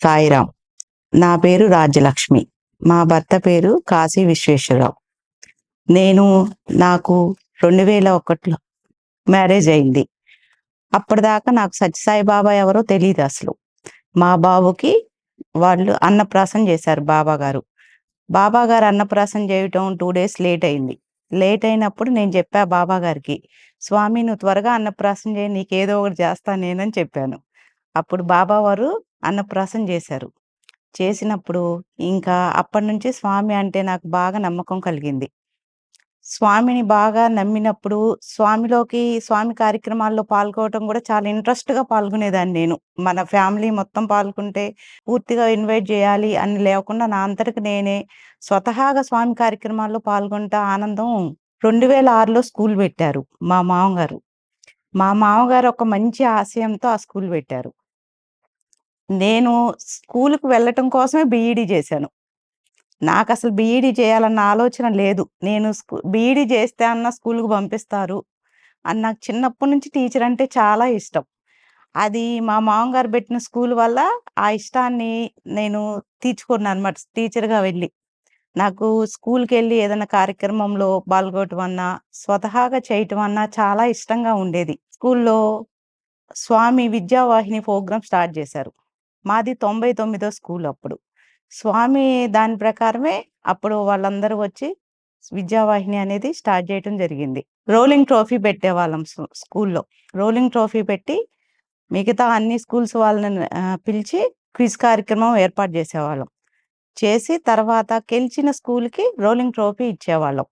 సాయిరాం. నా పేరు రాజ్యలక్ష్మి. మా భర్త పేరు కాశీ విశ్వేశ్వరరావు. నేను నాకు 2001లో మ్యారేజ్ అయింది. అప్పటిదాకా నాకు సత్యసాయి బాబా ఎవరో తెలీదసలు. మా బాబుకి వాళ్ళు అన్నప్రాసన చేశారు బాబాగారు. బాబాగారు అన్నప్రాసన చేయటం 2 డేస్ లేట్ అయింది. లేట్ అయినప్పుడు నేను చెప్పా బాబాగారికి, "స్వామి నువ్వు త్వరగా అన్నప్రాసన చేయి, నీకేదో ఒకటి చేస్తా నేనని" చెప్పాను. అప్పుడు బాబావారు అన్నప్రాసన చేశారు. చేసినప్పుడు ఇంకా అప్పటినుంచి స్వామి అంటే నాకు బాగా నమ్మకం కలిగింది. స్వామిని బాగా నమ్మినప్పుడు స్వామి కార్యక్రమాల్లో పాల్గొవటం కూడా చాలా ఇంట్రెస్ట్‌గా పాల్గొనేదాన్ని నేను. మన ఫ్యామిలీ మొత్తం పాల్గొంటే పూర్తిగా ఇన్వైట్ చేయాలి అని లేకుండా నా అంతటికి నేనే స్వతహాగా స్వామి కార్యక్రమాల్లో పాల్గొంటా ఆనందం 2006లో స్కూల్ పెట్టారు మా మామగారు. మా మామగారు ఒక మంచి ఆశయంతో ఆ స్కూల్ పెట్టారు. నేను స్కూలుకి వెళ్ళటం కోసమే బీఈడీ చేశాను. నాకసలు బీఈడీ చేయాలన్న ఆలోచన లేదు. నేను బీఈడీ చేస్తే అన్న స్కూలుకి పంపిస్తారు అని నాకు చిన్నప్పటి నుంచి టీచర్ అంటే చాలా ఇష్టం. అది మా మామగారు పెట్టిన స్కూల్ వల్ల ఆ ఇష్టాన్ని నేను తీర్చుకున్నానన్నమాట టీచర్‌గా వెళ్ళి. నాకు స్కూలుకెళ్ళి ఏదైనా కార్యక్రమంలో పాల్గొవటం అన్నా, స్వతహాగా చేయటం అన్నా చాలా ఇష్టంగా ఉండేది. స్కూల్లో స్వామి విద్యావాహిని ప్రోగ్రామ్ స్టార్ట్ చేశారు. మాది 99 స్కూల్ అప్పుడు. స్వామి దాని ప్రకారమే అప్పుడు వాళ్ళందరూ వచ్చి విద్యావాహిని అనేది స్టార్ట్ చేయటం జరిగింది. రోలింగ్ ట్రోఫీ పెట్టేవాళ్ళం స్కూల్లో. రోలింగ్ ట్రోఫీ పెట్టి మిగతా అన్ని స్కూల్స్ వాళ్ళని పిలిచి క్విజ్ కార్యక్రమం ఏర్పాటు చేసేవాళ్ళం. చేసి తర్వాత గెలిచిన స్కూల్‌కి రోలింగ్ ట్రోఫీ ఇచ్చేవాళ్ళం.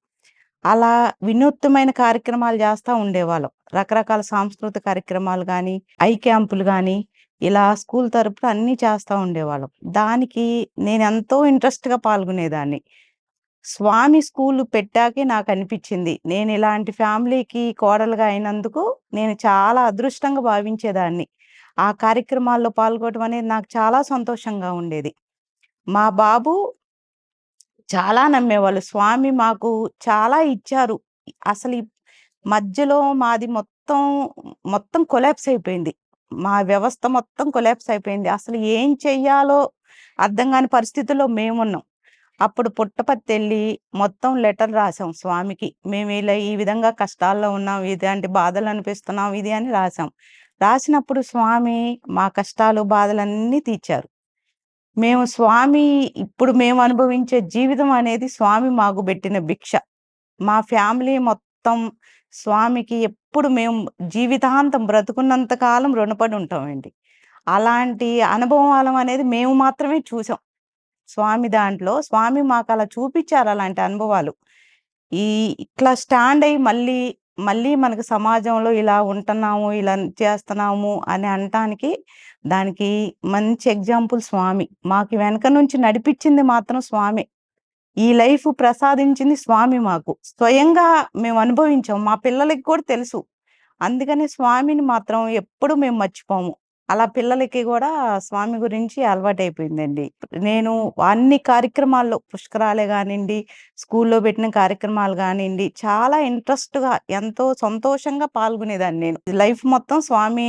అలా వినూత్నమైన కార్యక్రమాలు చేస్తా ఉండేవాళ్ళం. రకరకాల సాంస్కృతిక కార్యక్రమాలు గానీ, ఐ క్యాంపులు గానీ, ఇలా స్కూల్ తరపున అన్నీ చేస్తా ఉండేవాళ్ళం. దానికి నేనెంతో ఇంట్రెస్ట్‌గా పాల్గొనేదాన్ని. స్వామి స్కూలు పెట్టాకే నాకనిపిచ్చింది. నేనిలాంటి ఫ్యామిలీకి కోడలుగా అయినందుకు నేను చాలా అదృష్టంగా భావించేదాన్ని. ఆ కార్యక్రమాల్లో పాల్గొవటం అనేది నాకు చాలా సంతోషంగా ఉండేది. మా బాబు చాలా నమ్మేవాళ్ళు. స్వామి మాకు చాలా ఇచ్చారు. అసలు ఈ మధ్యలో మాది మొత్తం కొలాప్స్ అయిపోయింది. మా వ్యవస్థ మొత్తం కొలాప్స్ అయిపోయింది. అసలు ఏం చెయ్యాలో అర్థం గాని పరిస్థితుల్లో మేమున్నాం. అప్పుడు పుట్టపర్తెళ్ళి మొత్తం లెటర్ రాసాం స్వామికి. మేము ఇలా ఈ విధంగా కష్టాల్లో ఉన్నాం. ఇలాంటి బాధలు అనిపిస్తున్నాం ఇది అని రాసాం. రాసినప్పుడు స్వామి మా కష్టాలు, బాధలన్నీ తీర్చారు. ఇప్పుడు మేము అనుభవించే జీవితం అనేది స్వామి మాకు పెట్టిన భిక్ష. మా ఫ్యామిలీ మొత్తం స్వామికి ఎప్పుడు మేము జీవితాంతం బ్రతుకున్నంత కాలం రుణపడి ఉంటామండి. అలాంటి అనుభవాలం అనేది మేము మాత్రమే చూసాం. స్వామి మాకలా చూపిచ్చారు అలాంటి అనుభవాలు. ఈ ఇట్లా స్టాండ్ అయ్యి మళ్ళీ మనకు సమాజంలో ఇలా ఉంటున్నాము, ఇలా చేస్తున్నాము అని అనటానికి దానికి మంచి ఎగ్జాంపుల్ స్వామి. మాకు వెనక నుంచి నడిపిచ్చింది మాత్రం స్వామే. ఈ లైఫ్ ప్రసాదించింది స్వామి మాకు. స్వయంగా మేము అనుభవించాం. మా పిల్లలకి కూడా తెలుసు. అందుకని స్వామిని మాత్రం ఎప్పుడు మేము మర్చిపోము. అలా పిల్లలకి గూడా స్వామి గురించి అలవాటయిపోయిందండి. నేను అన్ని కార్యక్రమాల్లో పుష్కరాలే గానియండి, స్కూల్లో పెట్టిన కార్యక్రమాలు గానియండి, చాలా ఇంట్రెస్ట్‌గా ఎంతో సంతోషంగా పాల్గొనేదాన్ని నేను. లైఫ్ మొత్తం స్వామి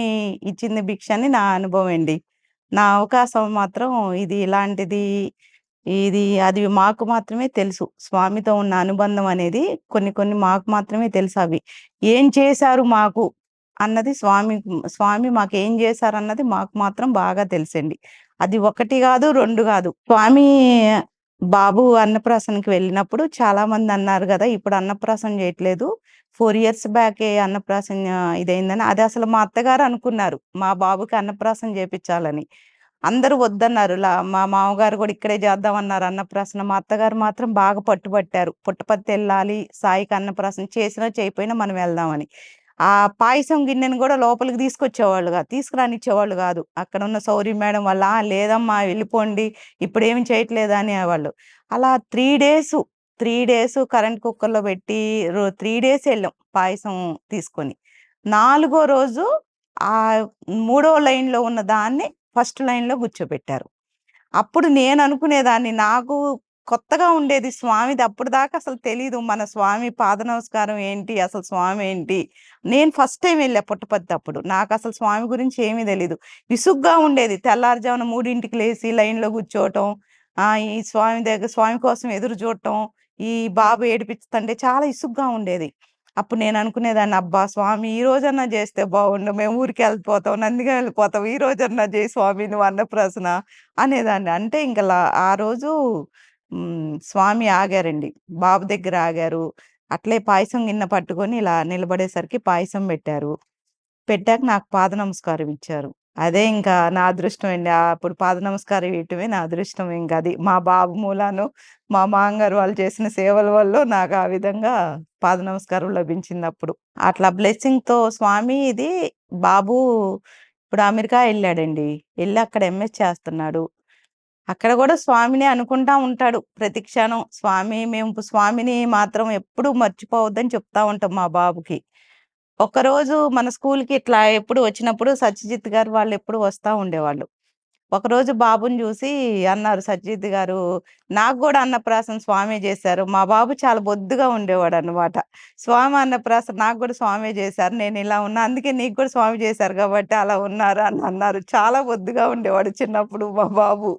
ఇచ్చింది భిక్ష అని నా అనుభవం అండి. నా అవకాశం మాత్రం అది మాకు మాత్రమే తెలుసు. స్వామితో ఉన్న అనుబంధం అనేది కొన్ని మాకు మాత్రమే తెలుసవి. ఏం చేశారు మాకు అన్నది స్వామి మాకేం చేశారన్నది మాకు మాత్రం బాగా తెలుసండి. అది 1 గాదు, 2 గాదు. బాబు అన్నప్రాసనకి వెళ్ళినప్పుడు చాలామందన్నారు గదా! ఇప్పుడు అన్నప్రాసన చేయట్లేదు. 4 ఇయర్స్ బ్యాకే అన్నప్రాసన ఇదయిందని. అది అసలు మా అత్తగారు అనుకున్నారు. మా బాబుకి అన్నప్రాసన చేపిచ్చాలని. అందరూ వద్దన్నారు. మా మామగారు గూడా ఇక్కడే చేద్దామన్నారు అన్నప్రాసన. మా అత్తగారు మాత్రం బాగా పట్టుబట్టారు. పుట్టపర్తెళ్ళాలి, సాయికి అన్నప్రాసన చేసినా చేయకపోయినా మనం వెళ్దామని. ఆ పాయసం గిన్నెను గూడా లోపలికి తీసుకురానిచ్చేవాళ్ళు గాదు. అక్కడున్న సౌరి మేడం వాళ్ళు, లేదమ్మా వెళ్ళిపోండి, ఇప్పుడేమి చేయట్లేదు" అనేవాళ్ళు. అలా 3 డేసు కరెంట్ కుక్కర్‌లో పెట్టి 3 డేస్ ఎళ్ళాం పాయసం తీసుకొని. నాలుగో రోజు మూడో లైన్‌లో ఉన్న దాన్ని ఫస్ట్ లైన్‌లో కూర్చోబెట్టారు. అప్పుడు నేననుకునేదాన్ని, నాకు కొత్తగా ఉండేది స్వామిది. అప్పటిదాకా అసలు తెలీదు. మన స్వామి పాద నమస్కారం ఏంటి? అసలు స్వామి ఏంటి? నేను ఫస్ట్ టైమ్ ఎళ్ళా పుట్టపర్తి అప్పుడు. నాకసలు స్వామి గురించి ఏమీ తెలీదు. విసుగ్గా ఉండేది. తెల్లారుజామున 3కి లేసి లైన్‌లో కూర్చోవటం. ఈ స్వామి దగ్గర స్వామి కోసం ఎదురు చూడటం. ఈ బాబు ఏడిపిస్తుంటే చాలా ఇసుగ్గా ఉండేది. అప్పుడు నేను అనుకునేదాన్ని, అబ్బా! స్వామి ఈ రోజన్నా చేస్తే బావుండు. మేము ఊరికెళ్ళిపోతాం. నందిగాం వెళ్ళిపోతాం. ఈ రోజన్నా చేయి స్వామి నువ్వు అన్నప్రాసన అనేదాన్ని. అంటే ఇంక ఆ రోజు స్వామి ఆగారండి. బాబు దగ్గర ఆగారు. అట్లే పాయసం గిన్నె పట్టుకొని ఇలా నిలబడేసరికి పాయసం పెట్టారు. పెట్టాక నాకు పాద నమస్కారం ఇచ్చారు. అదే ఇంకా నా అదృష్టం అండి. అప్పుడు పాద నమస్కారం ఇయటమే నా అదృష్టం ఇంకది. మా బాబు మూలానో, మా మామగారు వాళ్ళు చేసిన సేవల వల్లో నాకు ఆ విధంగా పాద నమస్కారం లభించిందప్పుడు. అట్లా బ్లెస్సింగ్‌తో స్వామి ఇది బాబు ఇప్పుడు అమెరికా ఎళ్ళాడండి. ఎళ్లి అక్కడ ఎంఎస్ చేస్తున్నాడు. అక్కడ గూడా స్వామినే అనుకుంటా ఉంటాడు ప్రతి క్షణం. మేము స్వామిని మాత్రం ఎప్పుడూ మర్చిపోవద్దని చెప్తా ఉంటాం మా బాబుకి. ఒకరోజు మన స్కూల్‌కి ఇట్లా ఎప్పుడు వచ్చినప్పుడు సత్యజిత్ గారు వాళ్ళెప్పుడు వస్తా ఉండేవాళ్ళు. ఒకరోజు బాబుని జూసి అన్నారు సత్యజిత్ గారు, "నాకు గూడా అన్నప్రాసన స్వామే జేశారు." మా బాబు చాలా బొద్దుగా ఉండేవాడనమాట. "స్వామి అన్నప్రాసన నాకు గూడా స్వామే జేశారు. నేనిలా ఉన్నా. అందుకే నీకు గూడా స్వామి జేశారు గాబట్టి అలా ఉన్నారు" అని అన్నారు. చాలా బొద్దుగా ఉండేవాడు చిన్నప్పుడు మా బాబు.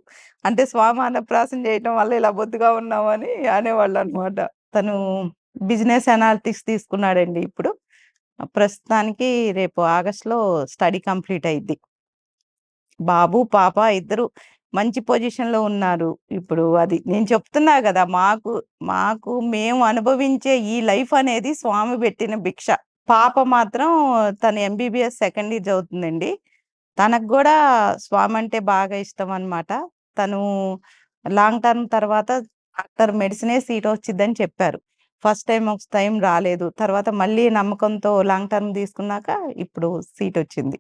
అంటే స్వామి అన్నప్రాసన జేయటం వల్ల ఇలా బొద్దుగా ఉన్నామని అనేవాళ్ళనమాట. తను బిజినెస్ అనాలిటిక్స్ తీసుకున్నాడండి ఇప్పుడు. ప్రస్తుతానికి రేపు ఆగస్ట్‌లో స్టడీ కంప్లీట్ అయిద్ది. బాబు, పాప ఇద్దరు మంచి పొజిషన్‌లో ఉన్నారు. ఇప్పుడు అది నేను చెప్తున్నా గదా! మాకు మేము అనుభవించే ఈ లైఫ్ అనేది స్వామి బెట్టిన భిక్ష. పాప మాత్రం తను ఎంబీబీఎస్ సెకండ్ ఇయర్ చదువుతుందండి. తనకు గూడా స్వామంటే బాగా ఇష్టమనమాట. తను లాంగ్ టర్మ్ తర్వాత డాక్టర్ మెడిసినే సీట్ వచ్చిద్దని చెప్పారు. ఫస్ట్ టైమ్ రాలేదు. తర్వాత మళ్ళీ నమ్మకంతో లాంగ్ టర్మ్ తీసుకున్నాక ఇప్పుడు సీటొచ్చింది.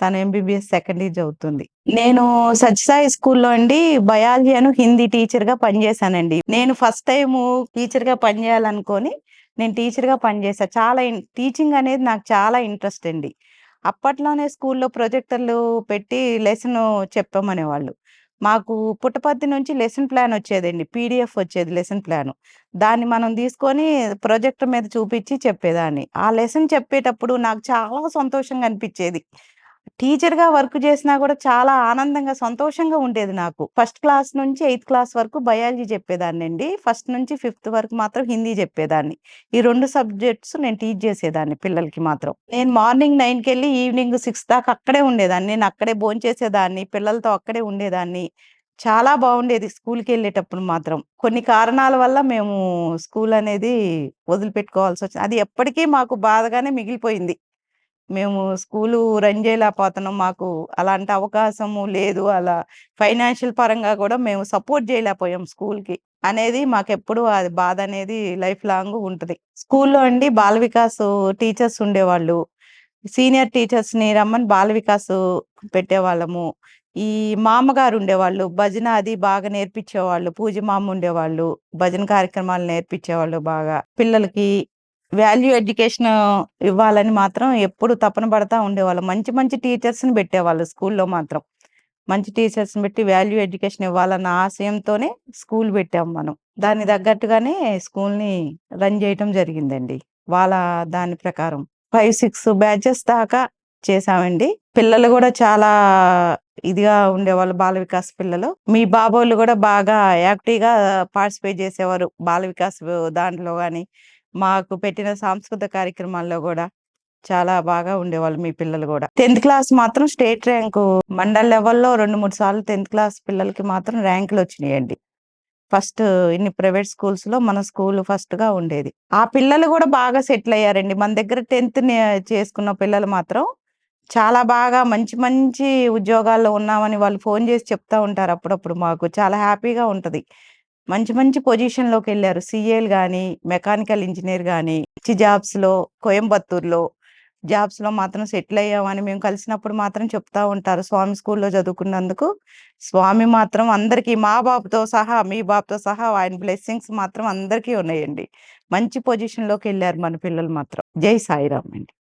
తను ఎంబీబీఎస్ సెకండ్ ఇయర్ చదువుతుంది. నేను సత్యసాయి స్కూల్‌లో అండి బయాలజీ హిందీ టీచర్‌గా పనిచేశానండి. నేను ఫస్ట్ టైము టీచర్‌గా పనిచేయాలనుకోని నేను టీచర్‌గా పనిచేశా. చాలా టీచింగ్ అనేది నాకు చాలా ఇంట్రెస్ట్ అండి. అప్పట్లోనే స్కూల్‌లో ప్రొజెక్టర్లు పెట్టి లెసను చెప్పమనేవాళ్ళు. మాకు పుట్టపర్తి నుంచి లెసన్ ప్లాన్ వచ్చేదండి. పీడీఎఫ్ వచ్చేది లెసన్ ప్లాను. దాన్ని మనం తీసుకొని ప్రొజెక్టర్ మీద చూపించి చెప్పేదాన్ని. ఆ లెసన్ చెప్పేటప్పుడు నాకు చాలా సంతోషంగా అనిపిచ్చేది. టీచర్‌గా వర్క్ చేసినా గూడా చాలా ఆనందంగా, సంతోషంగా ఉండేది నాకు. ఫస్ట్ క్లాస్ నుంచి ఎయిత్ క్లాస్ వరకు బయాలజీ చెప్పేదాన్నండి. ఫస్ట్ నుంచి ఫిఫ్త్ వరకు మాత్రం హిందీ చెప్పేదాన్ని. ఈ 2 సబ్జెక్ట్స్ నేను టీచ్ చేసేదాన్ని పిల్లలకి మాత్రం. నేను మార్నింగ్ 9కెళ్ళి ఈవినింగ్ 6 దాకా అక్కడే ఉండేదాన్ని. నేను అక్కడే భోంచేసేదాన్ని. పిల్లలతో అక్కడే ఉండేదాన్ని. చాలా బావుండేది స్కూల్‌కెళ్ళేటప్పుడు మాత్రం. కొన్ని కారణాల వల్ల మేము స్కూల్ అనేది వదిలిపెట్టుకోవాల్సొచ్చింది. అది ఎప్పటికీ మాకు బాధగానే మిగిలిపోయింది. మేము స్కూలు రన్ జేయలేకపోతున్నాం. మాకు అలాంటి అవకాశము లేదు. అలా ఫైనాన్షియల్ పరంగా గూడా మేము సపోర్ట్ జేయలేకపోయాం స్కూల్‌కి. అనేది మాకెప్పుడూ అది బాధనేది లైఫ్ లాంగ్ ఉంటది. స్కూల్‌లో అండి బాల వికాసు టీచర్స్ ఉండేవాళ్ళు. సీనియర్ టీచర్స్‌ని రమ్మని బాల వికాసు పెట్టేవాళ్ళము. ఈ మామ్మగారు ఉండేవాళ్ళు. భజన అది బాగా నేర్పించేవాళ్ళు. పూజ మామ ఉండేవాళ్ళు. భజన కార్యక్రమాలు నేర్పించేవాళ్ళు బాగా. పిల్లలకి వాల్యూ ఎడ్యుకేషన్ ఇవ్వాలని మాత్రం ఎప్పుడు తపన పడతా ఉండేవాళ్ళం. మంచి మంచి టీచర్స్‌ని పెట్టేవాళ్ళు స్కూల్‌లో మాత్రం. మంచి టీచర్స్‌ని పెట్టి వాల్యూ ఎడ్యుకేషన్ ఇవ్వాలన్న ఆశయంతోనే స్కూల్ పెట్టాం మనం. దానికి తగ్గట్టుగానే స్కూల్‌ని రన్ చేయటం జరిగిందండి. వాళ్ళ దాని ప్రకారం. 5, 6 బ్యాచెస్ దాకా చేశామండి. పిల్లలు గూడా చాలా ఇదిగా ఉండేవాళ్ళు బాల వికాస్ పిల్లలు. మీ బాబోళ్ళు గూడా బాగా యాక్టివ్‌గా పార్టిసిపేట్ చేసేవారు. బాల వికాస్ దాంట్లో గాని, మాకు పెట్టిన సాంస్కృతిక కార్యక్రమాల్లో గూడా చాలా బాగా ఉండేవాళ్ళు మీ పిల్లలు గూడా. 10థ్ క్లాస్ మాత్రం స్టేట్ ర్యాంకు మండల్ లెవెల్‌లో 2, 3 సార్లు 10థ్ క్లాస్ పిల్లలకి మాత్రం ర్యాంకులొచ్చినియండి. ఫస్ట్ ఇన్ని ప్రైవేట్ స్కూల్స్‌లో మన స్కూలు ఫస్ట్‌గా ఉండేది. ఆ పిల్లలు గూడా బాగా సెటిల్ అయ్యారండి. మన దగ్గర 10థ్ చేసుకున్న పిల్లలు మాత్రం చాలా బాగా మంచి మంచి ఉద్యోగాల్లో ఉన్నామని వాళ్ళు ఫోను జేసి చెప్తా ఉంటారు అప్పుడప్పుడు మాకు. చాలా హ్యాపీగా ఉంటది. మంచి మంచి పొజిషన్‌లోకెళ్లారు. సీఏలు గాని, మెకానికల్ ఇంజినీర్ గాని, మంచి జాబ్స్‌లో కోయంబత్తూర్‌లో జాబ్స్‌లో మాత్రం సెటిల్ అయ్యామని మేము కలిసినప్పుడు మాత్రం చెప్తా ఉంటారు. స్వామి స్కూల్‌లో చదువుకున్నందుకు. స్వామి మాత్రం అందరికీ మా బాబుతో సహా, మీ బాబుతో సహా ఆయన బ్లెస్సింగ్స్ మాత్రం అందరికీ ఉన్నాయండి. మంచి పొజిషన్‌లోకెళ్లారు మన పిల్లలు మాత్రం. జై సాయిరామ్ అండి.